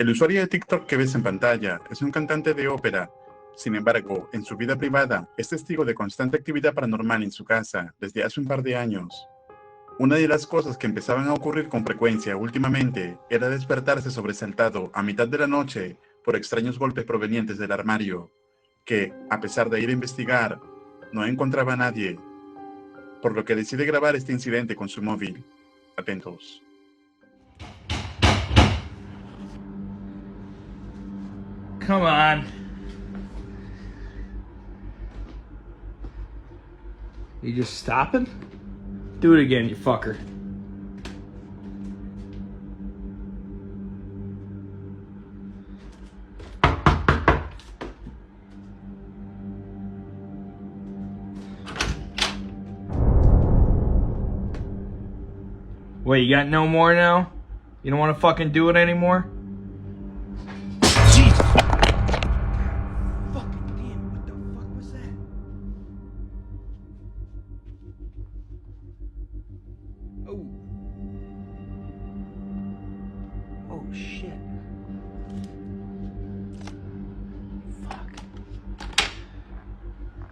El usuario de TikTok que ves en pantalla es un cantante de ópera. Sin embargo, en su vida privada es testigo de constante actividad paranormal en su casa desde hace un par de años. Una de las cosas que empezaban a ocurrir con frecuencia últimamente era despertarse sobresaltado a mitad de la noche por extraños golpes provenientes del armario, que, a pesar de ir a investigar, no encontraba a nadie, por lo que decide grabar este incidente con su móvil. Atentos. Come on. You just stopping? Do it again, you fucker. Wait, you got no more now? You don't want to fucking do it anymore? Jesus! Fucking damn, what the fuck was that? Oh. Oh shit. Fuck.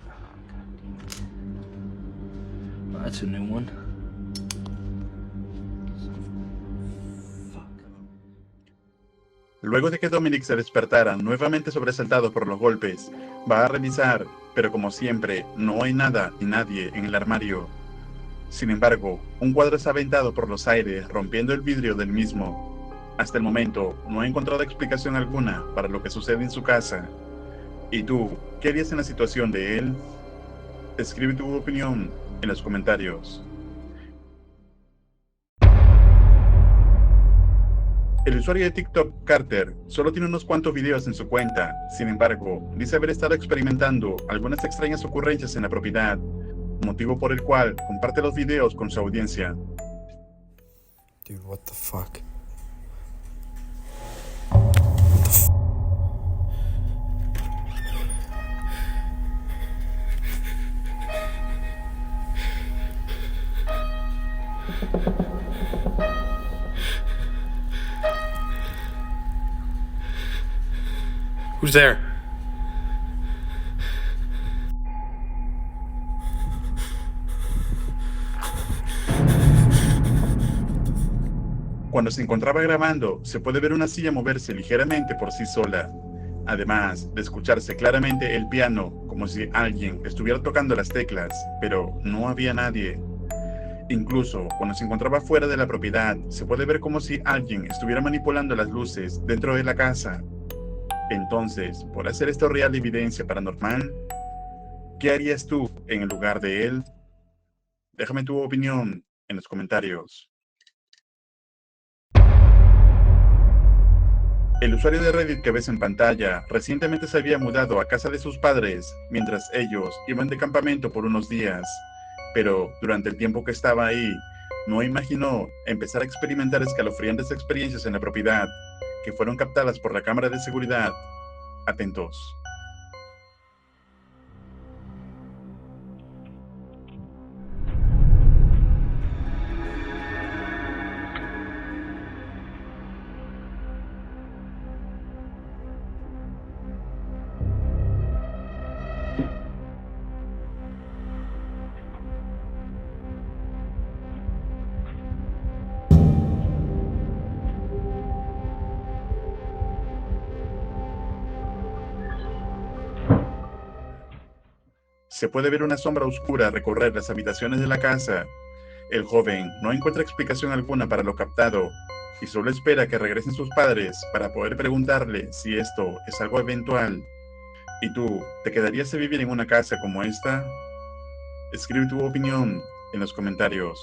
Oh, God damn it. Well, that's a new one. Luego de que Dominic se despertara nuevamente sobresaltado por los golpes, va a revisar, pero como siempre, no hay nada ni nadie en el armario. Sin embargo, un cuadro es aventado por los aires, rompiendo el vidrio del mismo. Hasta el momento, no ha encontrado explicación alguna para lo que sucede en su casa. ¿Y tú, qué harías en la situación de él? Escribe tu opinión en los comentarios. El usuario de TikTok, Carter, solo tiene unos cuantos videos en su cuenta. Sin embargo, dice haber estado experimentando algunas extrañas ocurrencias en la propiedad, motivo por el cual comparte los videos con su audiencia. Dude, what the fuck? Who's there? Cuando se encontraba grabando, se puede ver una silla moverse ligeramente por sí sola, además de escucharse claramente el piano, como si alguien estuviera tocando las teclas, pero no había nadie. Incluso cuando se encontraba fuera de la propiedad, se puede ver como si alguien estuviera manipulando las luces dentro de la casa. Entonces, ¿por hacer esto real evidencia paranormal? ¿Qué harías tú en el lugar de él? Déjame tu opinión en los comentarios. El usuario de Reddit que ves en pantalla recientemente se había mudado a casa de sus padres mientras ellos iban de campamento por unos días, pero durante el tiempo que estaba ahí, no imaginó empezar a experimentar escalofriantes experiencias en la propiedad que fueron captadas por la cámara de seguridad. Atentos. Se puede ver una sombra oscura recorrer las habitaciones de la casa. El joven no encuentra explicación alguna para lo captado y solo espera que regresen sus padres para poder preguntarle si esto es algo eventual. ¿Y tú, te quedarías a vivir en una casa como esta? Escribe tu opinión en los comentarios.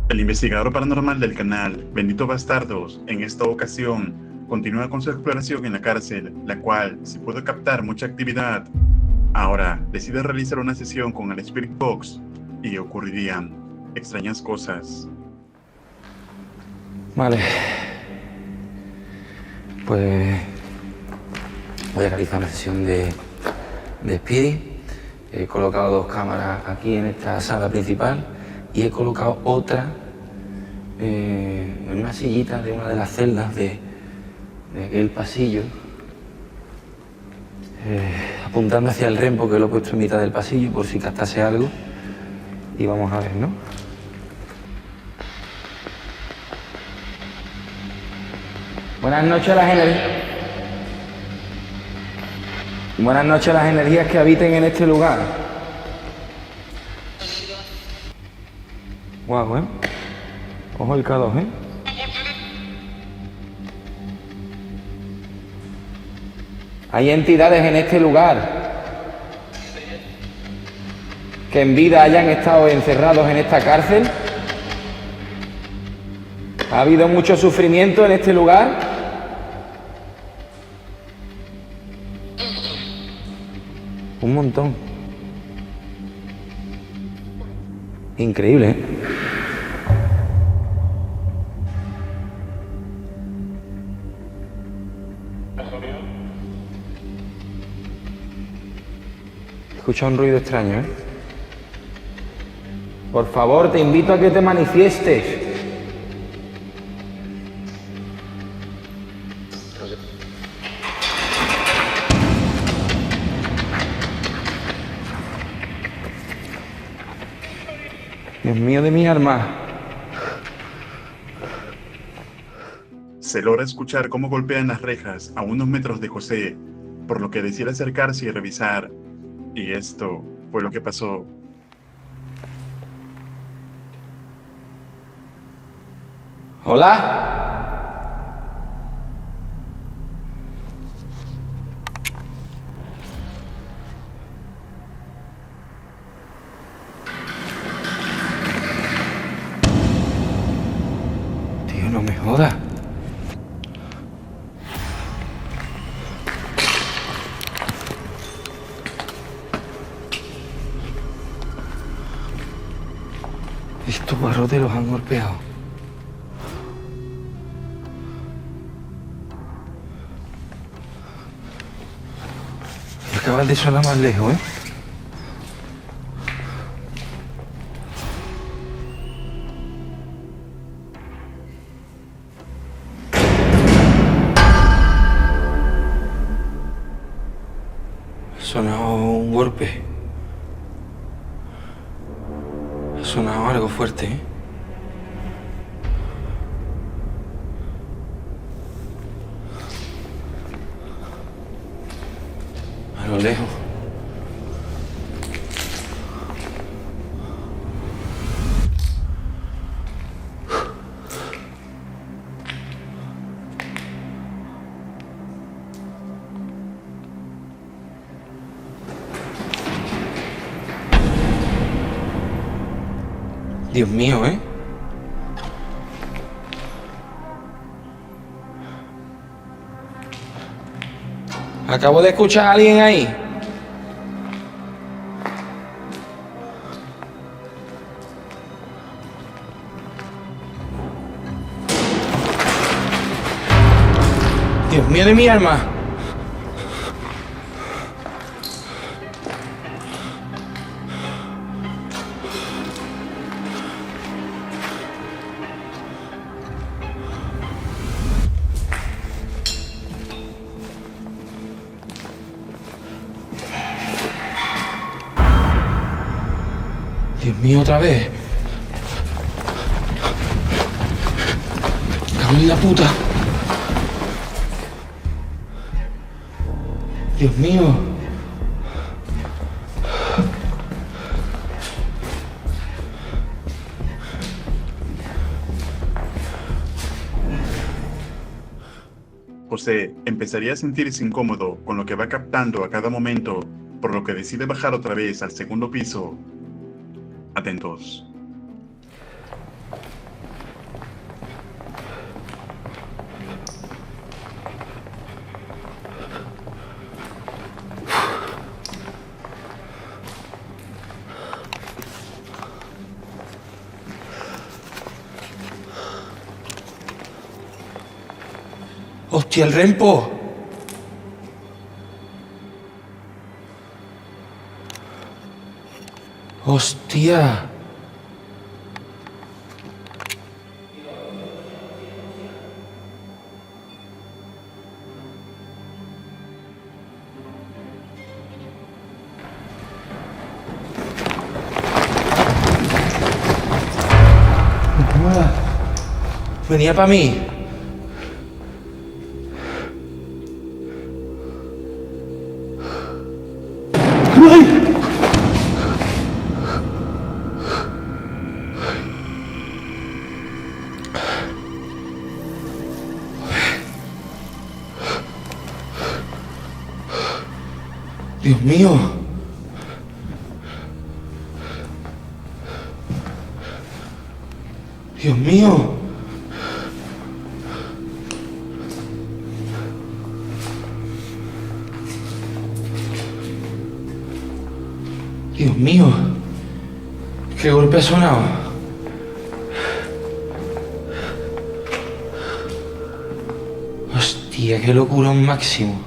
El investigador paranormal del canal, Bendito Bastardos, en esta ocasión, continúa con su exploración en la cárcel, la cual se pudo captar mucha actividad. Ahora decide realizar una sesión con el Spirit Box y ocurrirían extrañas cosas. Vale. Pues voy a realizar una sesión de Speedy. He colocado 2 cámaras aquí en esta sala principal y he colocado otra en una sillita de una de las celdas de aquel pasillo, apuntando hacia el REM porque lo he puesto en mitad del pasillo por si captase algo. Y vamos a ver, ¿no? Buenas noches a las energías. Buenas noches a las energías que habiten en este lugar. Guau, ¿eh? Ojo el K2, ¿eh? Hay entidades en este lugar que en vida hayan estado encerrados en esta cárcel. ¿Ha habido mucho sufrimiento en este lugar? Un montón. Increíble, ¿eh? Escucha un ruido extraño, ¿eh? Por favor, te invito a que te manifiestes. Dios mío de mi alma. Se logra escuchar cómo golpean las rejas a unos metros de José, por lo que decide acercarse y revisar. Y esto fue lo que pasó. ¿Hola? Tío, no me jodas. Estos barrotes los han golpeado. Acabas de sonar más lejos, ¿eh? Ha sonado un golpe. Ha sonado algo fuerte, ¿eh? A lo lejos. Dios mío, ¿eh? Acabo de escuchar a alguien ahí. Dios mío de mi alma. Dios mío, otra vez. Cago en la puta. Dios mío. José empezaría a sentirse incómodo con lo que va captando a cada momento, por lo que decide bajar otra vez al segundo piso. Atentos. ¡Hostia, el Rempo! ¡Hostia! Venía para mí. Dios mío. Dios mío. Dios mío. ¿Qué golpe ha sonado? Hostia, qué locura un máximo.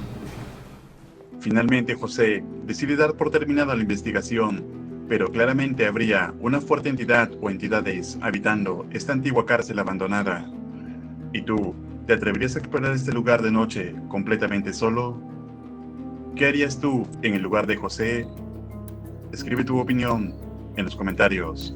Finalmente José decide dar por terminada la investigación, pero claramente habría una fuerte entidad o entidades habitando esta antigua cárcel abandonada. ¿Y tú, te atreverías a explorar este lugar de noche completamente solo? ¿Qué harías tú en el lugar de José? Escribe tu opinión en los comentarios.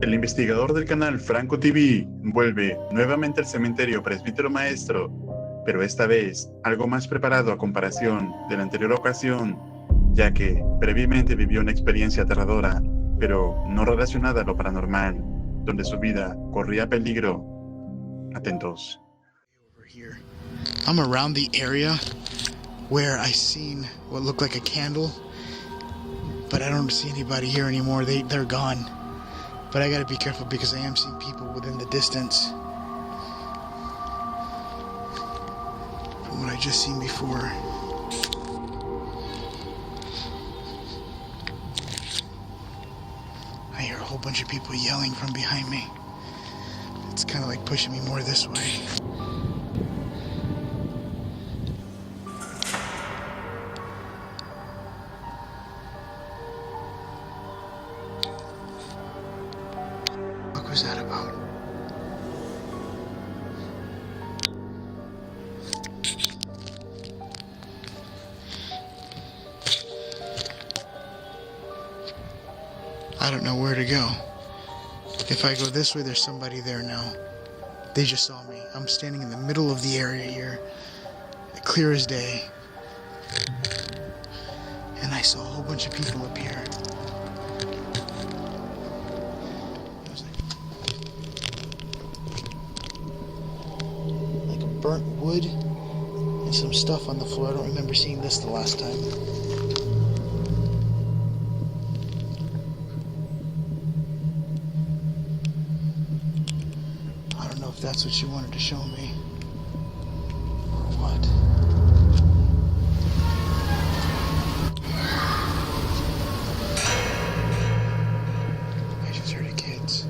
El investigador del canal Franco TV vuelve nuevamente al cementerio Presbítero Maestro, pero esta vez algo más preparado a comparación de la anterior ocasión, ya que previamente vivió una experiencia aterradora, pero no relacionada a lo paranormal, donde su vida corría peligro. Atentos. I'm around the area where I seen what looked like a candle, but I don't see anybody here anymore. They're gone. But I gotta be careful because I am seeing people within the distance from what I just seen before. I hear a whole bunch of people yelling from behind me. It's kind of like pushing me more this way. What was that about? I don't know where to go. If I go this way, there's somebody there now. They just saw me. I'm standing in the middle of the area here, clear as day. And I saw a whole bunch of people up here. Burnt wood and some stuff on the floor. I don't remember seeing this the last time. I don't know if that's what you wanted to show me or what. I just heard kids.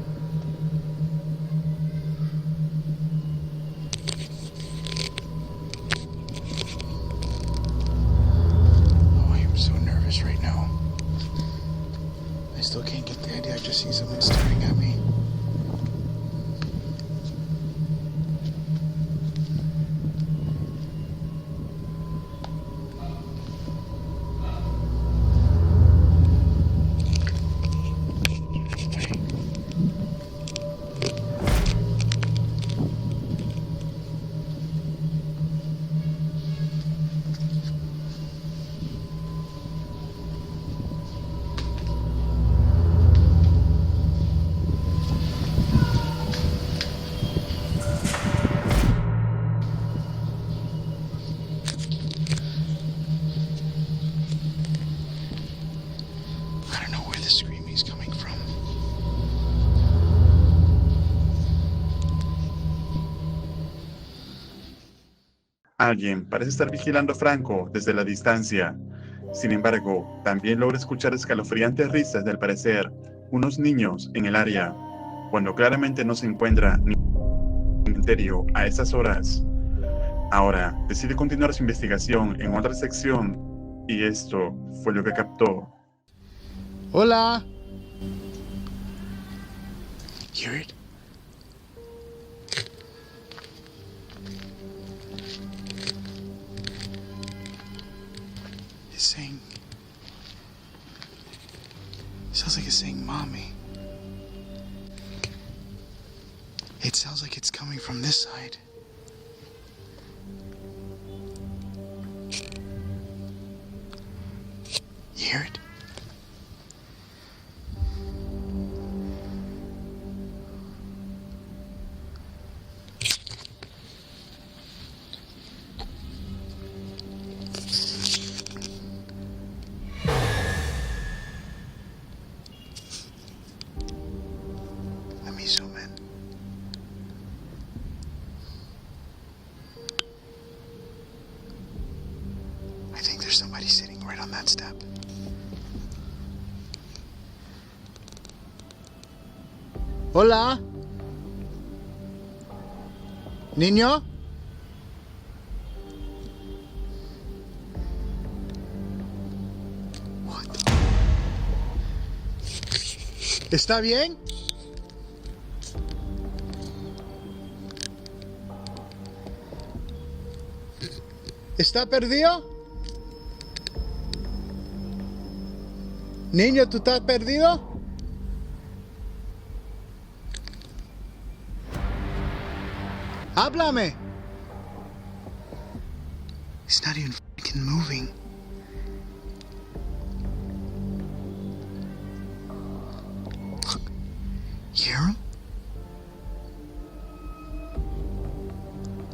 Right now. I still can't get the idea. I just see someone staring at me. Alguien parece estar vigilando a Franco desde la distancia. Sin embargo, también logra escuchar escalofriantes risas del parecer unos niños en el área, cuando claramente no se encuentra ni en el cementerio a esas horas. Ahora decide continuar su investigación en otra sección, y esto fue lo que captó. Hola. Hear it? It's Sounds like it's saying mommy. It sounds like it's coming from this side. You hear it? Let me zoom in. I think there's somebody sitting right on that step. Hola. Niño. What the... ¿Está bien? ¿Está perdido? Niño, ¿tú estás perdido? Háblame. He's not even fucking moving. Look. You hear him?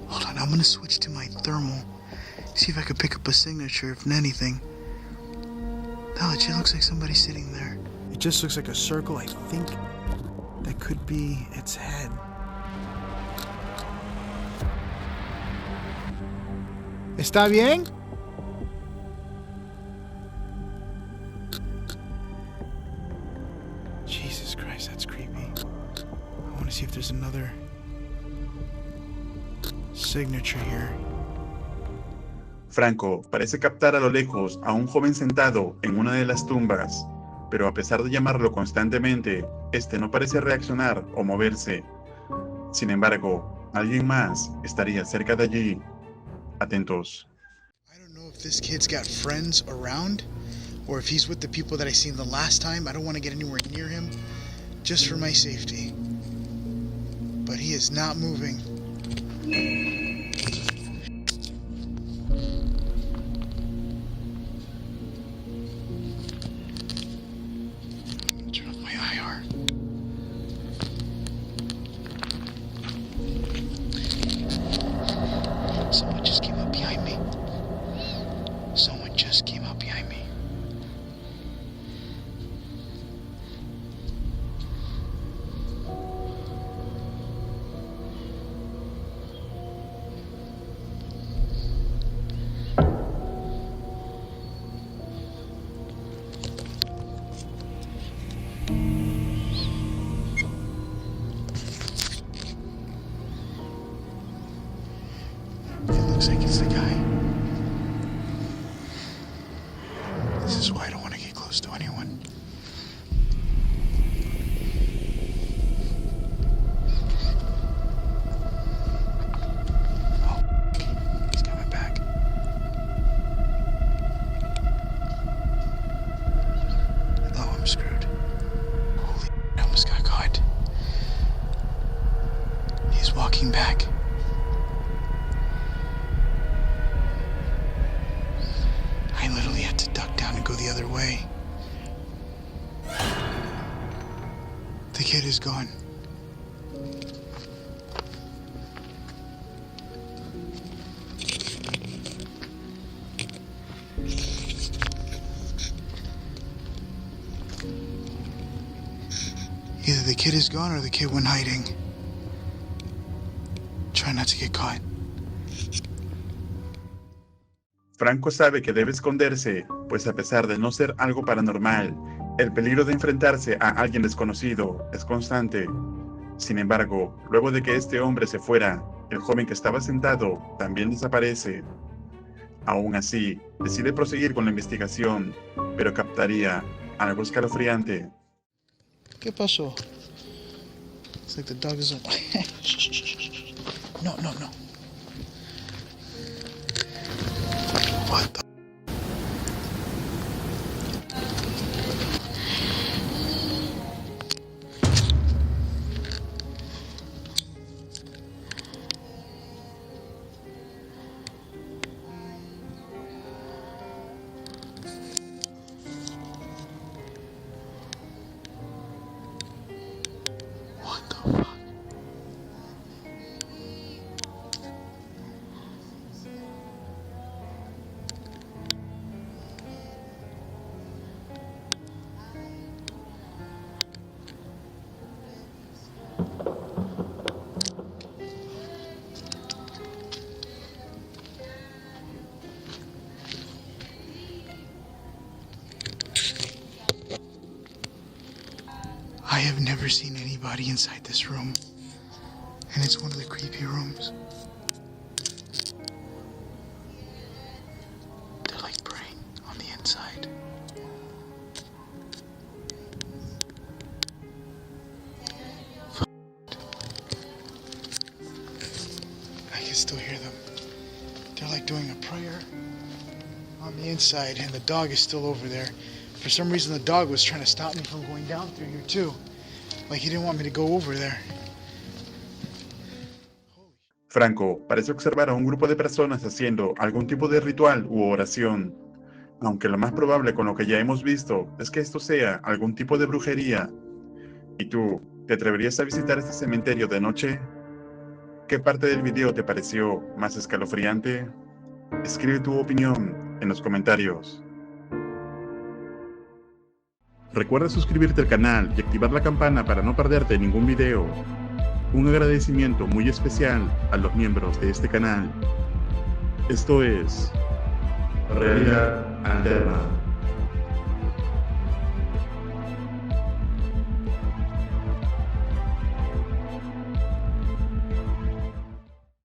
Hold on, I'm gonna switch to my thermal. See if I could pick up a signature, if anything. No, it just looks like somebody's sitting there. It just looks like a circle. I think that could be its head. ¿Está bien? Jesus Christ, that's creepy. I want to see if there's another signature here. Franco parece captar a lo lejos a un joven sentado en una de las tumbas, pero a pesar de llamarlo constantemente, este no parece reaccionar o moverse. Sin embargo, alguien más estaría cerca de allí. Atentos. I don't know if this kid's got friends around or if he's with the people that I seen the last time. I don't want to get anywhere near him just for my safety. But he is not moving. Turn off my IR. Someone just came up behind me. Someone just came up behind me. It looks like it's the guy. This is why I don't want to get close to anyone. Oh, he's coming back. Oh, I'm screwed. Holy, I almost got caught. He's walking back. I literally had to duck down and go the other way. The kid is gone. Either the kid is gone or the kid went hiding. Try not to get caught. Franco sabe que debe esconderse, pues a pesar de no ser algo paranormal, el peligro de enfrentarse a alguien desconocido es constante. Sin embargo, luego de que este hombre se fuera, el joven que estaba sentado también desaparece. Aún así, decide proseguir con la investigación, pero captaría algo escalofriante. ¿Qué pasó? It's like the dog is like... No. What the... I have never seen anybody inside this room. And it's one of the creepy rooms. They're like praying on the inside. I can still hear them. They're like doing a prayer on the inside, and the dog is still over there. For some reason, the dog was trying to stop me from going down through here too. Like he didn't want me to go over there. Franco parece observar a un grupo de personas haciendo algún tipo de ritual u oración, aunque lo más probable con lo que ya hemos visto es que esto sea algún tipo de brujería. ¿Y tú, te atreverías a visitar este cementerio de noche? ¿Qué parte del video te pareció más escalofriante? Escribe tu opinión en los comentarios. Recuerda suscribirte al canal y activar la campana para no perderte ningún video. Un agradecimiento muy especial a los miembros de este canal. Esto es Realidad Alterna.